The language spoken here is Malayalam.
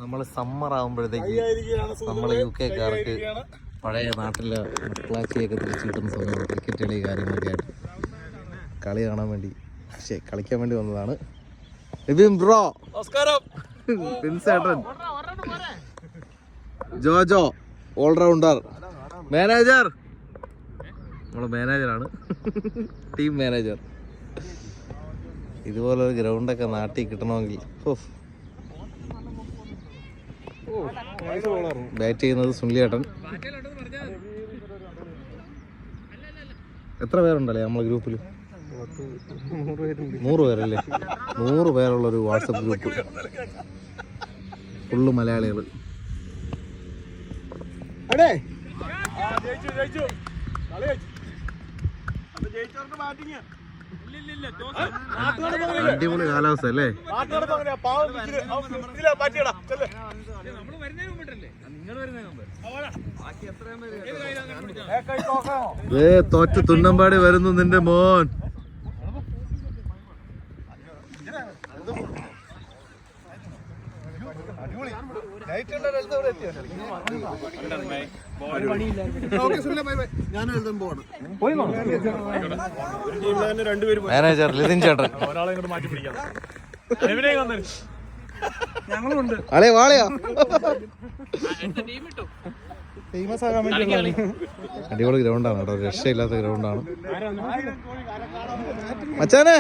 നമ്മൾ സമ്മർ ആകുമ്പോഴത്തേക്ക് നമ്മൾ UK-ക്കാർക്ക് പഴയ നാട്ടിലെ മക്കളാച്ചിയൊക്കെ തിരിച്ചു കിട്ടുന്ന സമയത്ത് ക്രിക്കറ്റ് കളി കാര്യങ്ങളൊക്കെ ആയിട്ട് കളി കാണാൻ വേണ്ടി കളിക്കാൻ വേണ്ടി വന്നതാണ്. ബ്രോ നമസ്കാരം. പിൻസേട്ടൻ ജോജോ ഓൾറൗണ്ടർ മാനേജർ, നമ്മളെ മാനേജറാണ്, ടീം മാനേജർ. ഇതുപോലൊരു ഗ്രൗണ്ടൊക്കെ നാട്ടിൽ കിട്ടണമെങ്കിൽ ബാറ്റ് ചെയ്യുന്നത് സുനിലേട്ടൻ. എത്ര പേരുണ്ടല്ലേ നമ്മളെ ഗ്രൂപ്പിൽ? 100 പേരല്ലേ? 100 പേരുള്ളൊരു വാട്സപ്പ് ഗ്രൂപ്പ്, ഫുള്ള് മലയാളികൾ. അടിപൊളി കാലാവസ്ഥ അല്ലേ? തോറ്റ് തുന്നമ്പാടി വരുന്നു നിന്റെ മോൻ. മാനേജർ ലിതിൻ ചേട്ടൻ ഞങ്ങളുണ്ട്. അളേ വാളയാ അടിപൊളി ഗ്രൗണ്ടാണ് കേട്ടോ, രക്ഷയില്ലാത്ത ഗ്രൗണ്ടാണ് മച്ചാനെ.